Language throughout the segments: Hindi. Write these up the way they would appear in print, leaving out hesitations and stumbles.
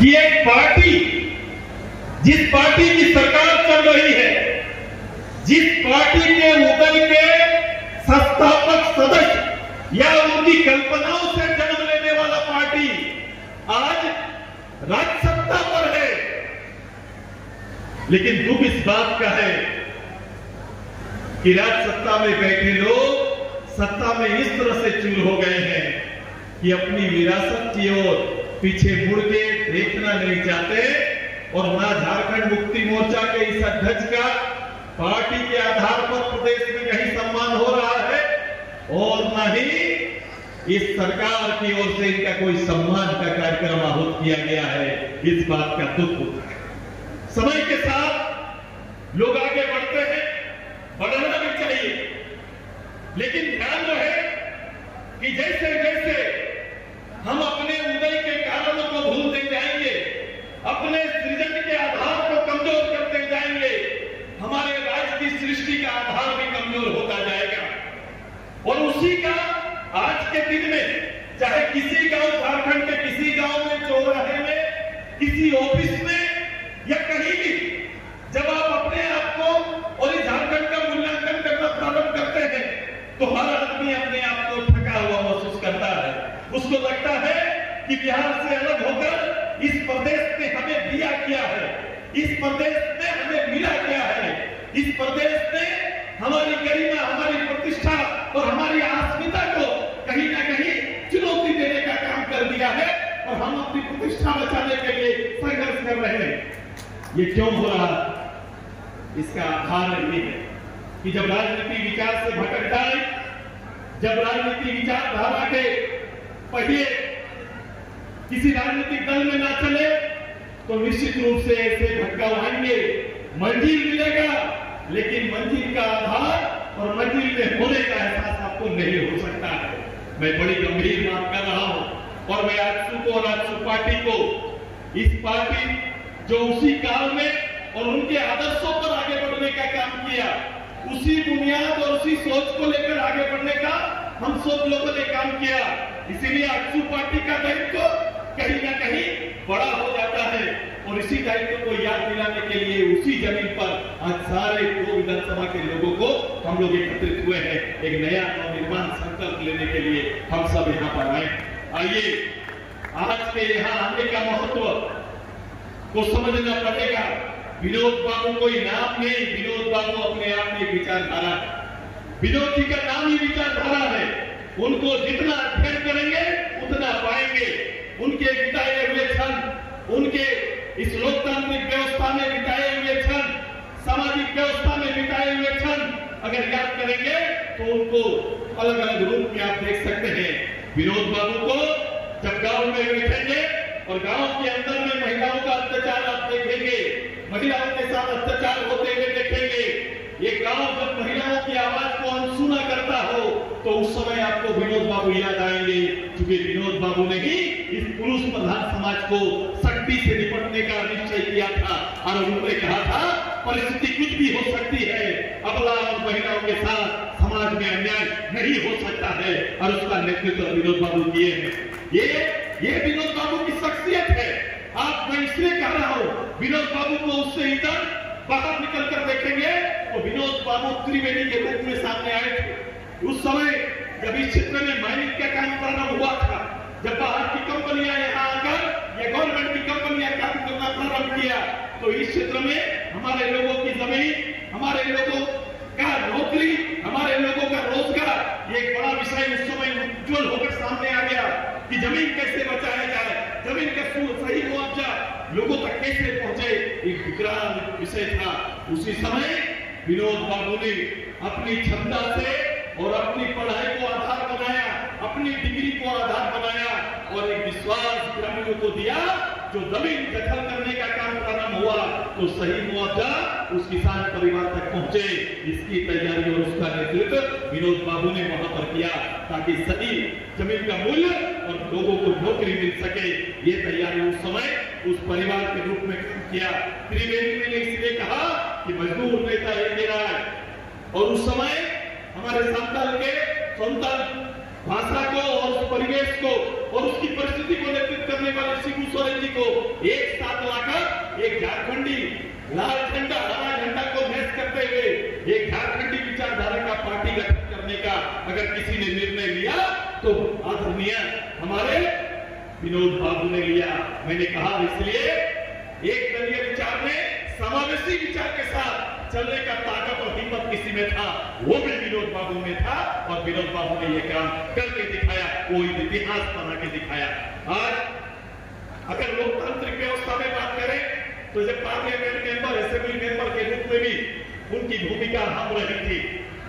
कि एक पार्टी, जिस पार्टी की सरकार चल रही है, जिस पार्टी के उदय के संस्थापक सदस्य या उनकी कल्पनाओं से जन्म लेने वाला पार्टी आज राज्य सत्ता पर है, लेकिन दुख इस बात का है कि राज्य सत्ता में बैठे लोग सत्ता में इस तरह से चूर हो गए हैं कि अपनी विरासत की ओर पीछे मुड़ के देखना नहीं चाहते, और ना झारखंड मुक्ति मोर्चा के इस अध्यक्ष का पार्टी के आधार पर प्रदेश में कहीं सम्मान हो रहा है, और न ही इस सरकार की ओर से इनका कोई सम्मान का कार्यक्रम आहूत किया गया है। इस बात का दुख होता है। समय के साथ लोग आगे बढ़ते हैं, बढ़ना भी चाहिए, लेकिन ध्यान रहे कि जैसे जैसे हम अपने उदय के कारणों को भूलते जाएंगे, अपने सृजन के आधार को कमजोर करते जाएंगे, हमारे राज्य की सृष्टि का आधार भी कमजोर होता जाएगा। और उसी का आज के दिन में, चाहे किसी गांव, झारखंड के किसी गांव में, चौराहे में, किसी ऑफिस में या कहीं भी, जब आप अपने आप को और इस झारखंड का मूल्यांकन करना प्रारंभ करते हैं, तो हर आदमी अपने आप को थका हुआ महसूस करता है। उसको लगता है कि बिहार से अलग होकर इस प्रदेश ने हमें दिया क्या है, इस प्रदेश ने हमें मिला क्या है, इस प्रदेश ने हमारी गरिमा, हमारी प्रतिष्ठा और हमारी अस्मिता को कहीं ना कहीं चुनौती देने का काम कर दिया है, और हम अपनी प्रतिष्ठा बचाने के लिए संघर्ष कर रहे हैं। ये क्यों हो रहा? इसका आधार ये है कि जब राजनीति विचार से भटक जाए, जब राजनीति विचारधारा के पहिए किसी राजनीतिक दल में ना चले, तो निश्चित रूप से ऐसे भटकाएंगे। मंजिल मिलेगा, लेकिन मंजिल का आधार और मंजिल में होने का एहसास आपको नहीं हो सकता है। मैं बड़ी गंभीर बात कर रहा हूं, और मैं आजसू को और आजसू पार्टी को, इस पार्टी जो उसी काल में और उनके आदर्शों पर आगे बढ़ने का काम किया, उसी बुनियाद और उसी सोच को लेकर आगे बढ़ने का हम सब लोगों ने काम किया। इसीलिए आजसू पार्टी का दायित्व कहीं ना कहीं बड़ा हो जाता है, और इसी दायित्व को याद दिलाने के लिए उसी जमीन पर आज सारे 2 विधानसभा के लोगों को हम लोग एकत्रित हुए हैं। एक नया नवनिर्माण संकल्प लेने के लिए हम सब यहाँ पर आए। आइए, आज के यहाँ आने का महत्व को समझना पड़ेगा। विनोद बाबू कोई नाम नहीं, विनोद बाबू अपने आप में विचारधारा है। विनोद जी का नाम ही विचारधारा है। उनको जितना अध्ययन करेंगे उतना पाएंगे। उनके बिताए हुए क्षण, उनके इस लोकतांत्रिक व्यवस्था में बिताए हुए क्षण, सामाजिक व्यवस्था में बिताए हुए क्षण अगर याद करेंगे तो उनको अलग अलग रूप में आप देख सकते हैं। विनोद बाबू को जब गांव में बैठेंगे और गांव के अंदर में महिलाओं का अत्याचार आप देखेंगे, महिलाओं के साथ अत्याचार होते हुए देखेंगे। ये गांव जब महिलाओं की आवाज को अनसुना करता हो, तो उस समय आपको विनोद बाबू याद आएंगे, क्योंकि विनोद बाबू ने ही इस पुरुष प्रधान समाज को शक्ति से निपटने का निश्चय किया था, और उन्होंने कहा था परिस्थिति कुछ भी हो सकती है, अबला और महिलाओं के साथ समाज में अन्याय नहीं हो सकता है, और उसका नेतृत्व विनोद बाबू किए हैं। ये विनोद बाबू की शख्सियत है। आप, मैं इसलिए कह रहा हूं, विनोद बाबू को उससे इधर बाहर निकल कर देखेंगे तो विनोद बाबू त्रिवेणी के रूप में सामने आए थे। उस समय जब इस क्षेत्र में माइनिंग का काम प्रारंभ हुआ था, जब बाहर की कंपनियां यहाँ आकर या गवर्नमेंट की कंपनियां काम करना प्रारंभ किया, तो इस क्षेत्र में हमारे लोगों की जमीन, हमारे लोगों का नौकरी, हमारे लोगों का रोजगार, एक बड़ा विषय उस समय उज्जवल होकर सामने आ गया कि जमीन कैसे बचाया जाए, जमीन का सही मुआवजा लोगों तक कैसे पहुंचे, एक विकराल विषय था। उसी समय विनोद बाबू ने अपनी क्षमता से और अपनी पढ़ाई को आधार बनाया, अपनी डिग्री को आधार बनाया, और एक विश्वास ग्रामीणों को दिया, जो जमीन दखल करने का काम प्रारंभ हुआ तो सही मुआवजा उस किसान परिवार तक पहुंचे। इसकी तैयारी और उसका नेतृत्व विनोद बाबू ने वहां पर किया, ताकि सही जमीन का मूल्य और लोगों को नौकरी मिल सके। ये तैयारी उस समय उस परिवार के रूप में किया। त्रिवेणी ने इसलिए कहा कि मजदूर नेता ये मेरा है, और उस समय हमारे संताल के संताल भाषा को और परिवेश को और उसकी परिस्थिति को नेतृत्व करने वाले शिबू सोरेन जी को एक साथ लाकर एक झारखंडी लाल झंडा हरा झंडा को मैच करते हुए एक झारखंडी विचारधारा का पार्टी गठन करने का अगर किसी ने निर्णय लिया तो आदरणीय हमारे विनोद बाबू ने लिया। मैंने कहा इसलिए एक दलीय विचार में समावेशी विचार के साथ चलने का ताकत और हिम्मत किसी में था, वो भी विनोद बाबू में था और विनोद बाबू ने ये काम करके दिखाया, वो इतिहास बना के दिखाया। आज अगर लोकतांत्रिक व्यवस्था में बात करें तो जब पार्लियामेंट मेंबर असेंबली मेंबर के रूप में भी उनकी भूमिका अहम रही थी।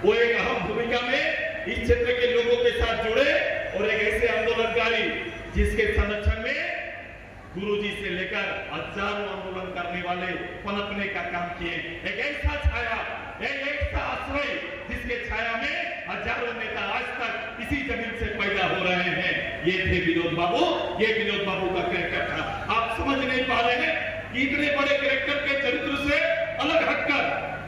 वो एक अहम भूमिका में इस क्षेत्र के लोगों के साथ जुड़े और एक ऐसे आंदोलनकारी जिसके संरक्षण में गुरुजी से लेकर हजारों आंदोलन करने वाले पनपने का काम किए। एक ऐसा छाया, एक ऐसा आश्रय जिसके छाया में हजारों नेता आज तक इसी जमीन से पैदा हो रहे हैं। ये थे विनोद बाबू, ये विनोद बाबू का कैरेक्टर था। आप समझ नहीं पा रहे हैं कि इतने बड़े कैरेक्टर के चरित्र से अलग हटकर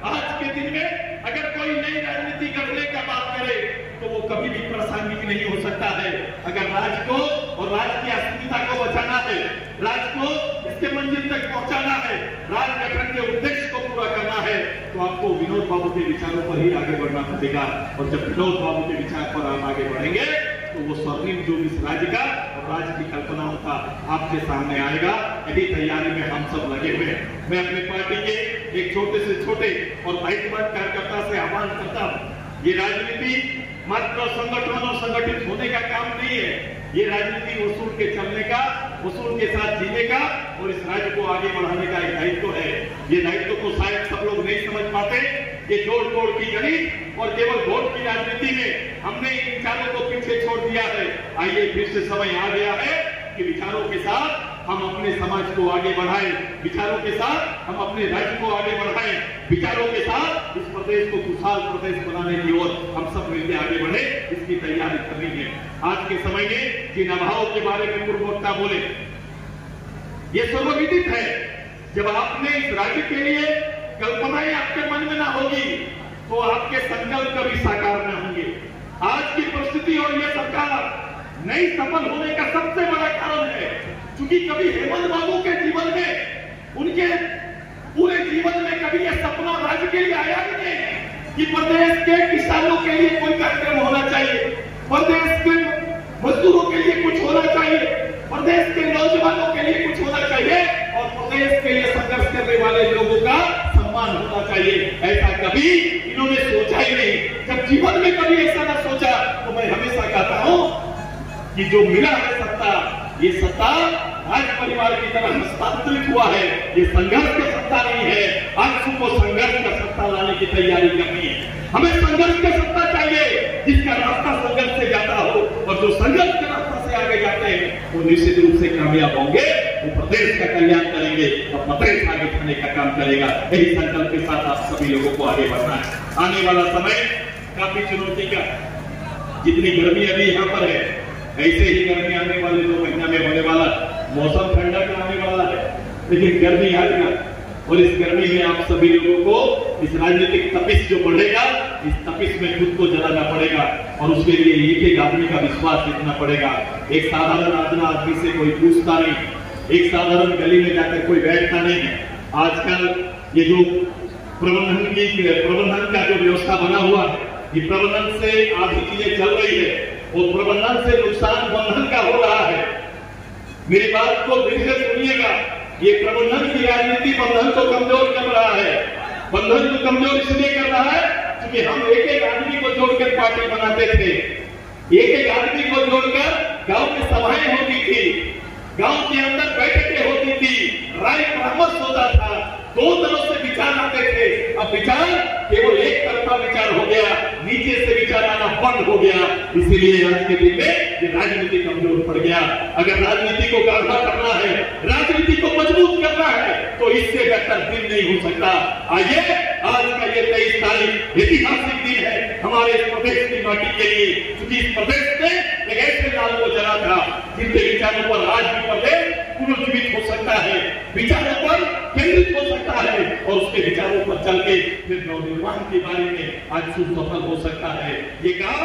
आज के दिन में अगर कोई नई राजनीति करने का बात करे तो वो कभी भी प्रासंगिक नहीं हो सकता है। अगर राज्य को और राज्य की अस्मिता को बचाना है, राज्य को इसके मंजिल तक पहुंचाना है, राज्य गठन के उद्देश्य को पूरा करना है, तो आपको विनोद बाबू के विचारों पर ही आगे बढ़ना पड़ेगा। और जब विनोद बाबू के विचार पर आप आगे बढ़ेंगे तो वो स्वर्णिम जो इस राज्य का और राज्य की कल्पनाओं का आपके सामने आएगा। यही तैयारी में हम सब लगे हुए हैं। मैं अपनी पार्टी के एक छोटे से छोटे और भाईवान कार्यकर्ता से आह्वान करता हूँ, ये राजनीति मात्र संगठन और संगठित होने का काम नहीं है। ये राजनीति उसूल के चलने का, उसूल के साथ जीने का और इस राज्य को आगे बढ़ाने का एक दायित्व है। ये दायित्व को शायद सब लोग नहीं समझ पाते। ये जोड़ तोड़ की गणित और केवल वोट की राजनीति में हमने इन विचारों को पीछे छोड़ दिया है। आइए फिर से समय आ गया है कि विचारों के साथ हम अपने समाज को आगे बढ़ाएं, विचारों के साथ हम अपने राज्य को आगे बढ़ाएं, विचारों के साथ इस प्रदेश को खुशहाल प्रदेश बनाने की ओर हम सब मिलकर आगे बढ़े, इसकी तैयारी करनी है। आज के समय में जिन अभावों के बारे में पूर्व वक्ता बोले, ये सर्वविदित है। जब आपने इस राज्य के लिए कल्पनाएं आपके मन में ना होगी तो आपके संकल्प कभी साकार न होंगे। आज की परिस्थिति और यह सरकार नहीं सफल होने का सबसे बड़ा कारण है क्योंकि कभी हेमंत बाबू के जीवन में, उनके पूरे जीवन में कभी यह सपना राज्य के लिए आया ही नहीं कि प्रदेश के किसानों के लिए कोई कार्यक्रम होना चाहिए, प्रदेश के मजदूरों के लिए कुछ होना चाहिए, प्रदेश के नौजवानों के लिए कुछ होना चाहिए और प्रदेश के लिए संघर्ष करने वाले लोगों का सम्मान होना चाहिए। ऐसा कभी इन्होंने सोचा ही नहीं। जब जीवन में कभी ऐसा ना सोचा तो मैं हमेशा कहता हूं कि जो मिला है सत्ता, ये सत्ता राज परिवार की तरह हस्तांतरित हुआ है। ये संघर्ष का सत्ता नहीं है। आज को संघर्ष का सत्ता लाने की तैयारी करनी है। हमें संघर्ष का सत्ता चाहिए जिसका रास्ता संघर्ष से जाता हो और जो संघर्ष के रास्ता से आगे जाते हैं वो निश्चित रूप से कामयाब होंगे, वो प्रदेश का कल्याण करेंगे और प्रदेश आगे बढ़ने का काम करेगा। यही संकल्प के साथ आप सभी लोगों को आगे बढ़ना है। आने वाला समय काफी चुनौती का, जितनी गर्मी अभी यहाँ पर है ऐसे ही गर्मी आने वाले 2 महीना में होने वाला। मौसम ठंडा का आने वाला है लेकिन गर्मी आएगा और इस गर्मी में आप सभी लोगों को इस राजनीतिक तपिश जो बढ़ेगा, इस तपिश में खुद को जलाना पड़ेगा और उसके लिए एक आदमी का विश्वास जीतना पड़ेगा। एक साधारण आदमी से कोई पूछता नहीं, एक साधारण गली में जाकर कोई बैठता नहीं है। आजकल ये जो प्रबंधन का जो व्यवस्था बना हुआ है, ये प्रबंधन से आधी चीजें चल रही है और प्रबंधन से नुकसान बंधन का हो रहा है। मेरी बात को दिल से सुनिएगा। ये प्रबंधन की राजनीति बंधन को कमजोर कर रहा है। बंधन को कमजोर इसलिए कर रहा है क्योंकि हम एक एक आदमी को जोड़कर पार्टी बनाते थे, एक एक आदमी को जोड़कर गांव में सभाएं होती थी, गांव के अंदर बैठकें होती थी, राय परामर्श होता था, 2 तरफ से विचार आते थे। अब विचार केवल एक तरफा विचार हो गया, नीचे से विचार आना बंद हो गया। इसीलिए आज के दिन में ये राजनीति कमजोर पड़ गया। अगर राजनीति को गाढ़ा करना है, राजनीति को मजबूत करना है तो इससे बेहतर दिन नहीं हो सकता। आइए, आज का ये 23 तारीख ऐतिहासिक दिन है हमारे इस प्रदेश की माटी के लिए, क्योंकि इस प्रदेश में एक ऐसे लाल को जला था जिनके विचारों पर आज भी प्रदेश पुनर्जीवित हो सकता है, विचारों पर केंद्रित हो सकता है और उसके विचारों पर चल के फिर नवनिर्माण के बारे में आज सुसफल हो सकता है। ये काम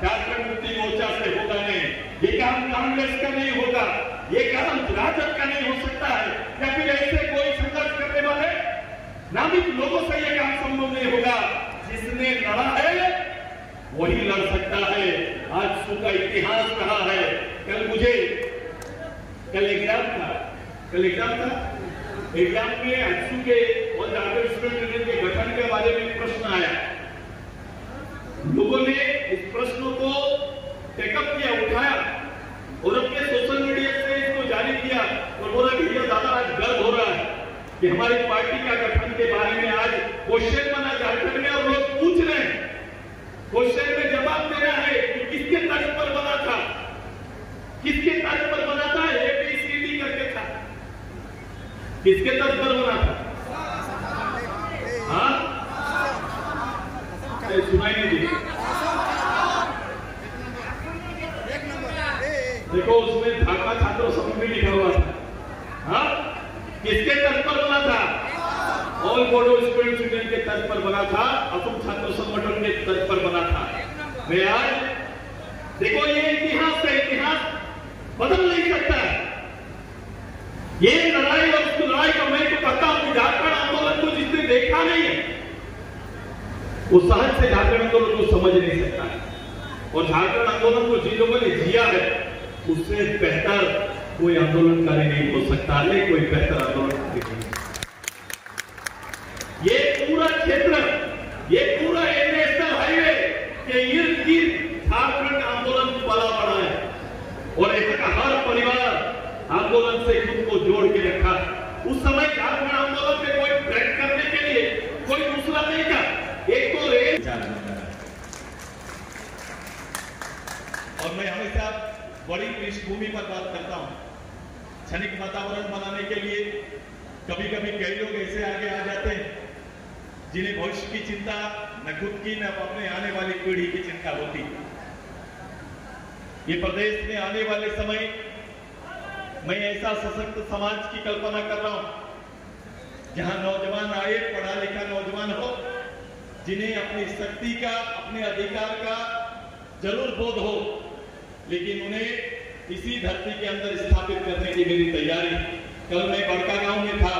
झारखंड मुक्ति मोर्चा से होगा नहीं, ये काम कांग्रेस का नहीं होगा, ये काम राजद का नहीं हो सकता है, या फिर ऐसे कोई संघर्ष करने वाले नामित लोगों से ये काम संभव नहीं होगा। जिसने लड़ा है वही लड़ सकता है। आजसू का इतिहास रहा है। कल एग्जाम था, एग्जाम में आजसू के और झारखंड स्टूडेंट यूनियन के गठन के बारे में प्रश्न आया। लोगों ने इस प्रश्न को टेकअप किया, उठाया और अपने सोशल मीडिया से इसको जारी किया और बोला भैया दादा आज गर्व हो रहा है कि हमारी पार्टी का गठन के बारे में आज क्वेश्चन बना झारखंड में और लोग पूछ रहे हैं, क्वेश्चन में जवाब देना है कि किसके तर्ज पर बना था, किसके तर्ज पर बना था, ABCD करके था, किसके तर्ज पर बना था? हाँ सुनाई नहीं दी। देखो उसमें ढाका छात्र संघ में लिखा हुआ था। हाँ किसके तर्ज पर बना था? ऑल बोडो स्टूडेंट्स यूनियन के तर्ज पर बना था, असम छात्र संगठन के तर्ज पर बना था। मैं आज देखो ये इतिहास है, इतिहास बदल नहीं सकता है। ये लड़ाई और उस लड़ाई का मैं तो कहता हूं कि झारखंड आंदोलन को जिसने देखा नहीं है वो सहज से झारखंड आंदोलन को समझ नहीं सकता है, और झारखंड आंदोलन को जिन लोगों ने जिया है उससे बेहतर कोई आंदोलनकारी नहीं हो सकता है, कोई बेहतर आंदोलनकारी नहीं। ये पूरा क्षेत्र, ये पूरा नेशनल हाईवे के इर्द गिर्द झारखंड आंदोलन पला पड़ा है और ऐसा का हर परिवार आंदोलन से खुद को जोड़ के रखा। उस समय झारखंड आंदोलन में कोई ब्रेक करने के लिए कोई दूसरा नहीं था, एक तो रेल। और मैं हमेशा बड़ी पृष्ठभूमि पर बात करता हूं, क्षणिक वातावरण बनाने के लिए कभी कभी कई लोग ऐसे आगे आ जाते हैं जिन्हें भविष्य की चिंता न खुद की न अपने आने वाली पीढ़ी की चिंता होती। ये प्रदेश में आने वाले समय मैं ऐसा सशक्त समाज की कल्पना कर रहा हूं जहां नौजवान आए, पढ़ा लिखा नौजवान हो, जिन्हें अपनी शक्ति का, अपने अधिकार का जरूर बोध हो, लेकिन उन्हें इसी धरती के अंदर स्थापित करने की मेरी तैयारी। कल मैं बड़का गांव में था,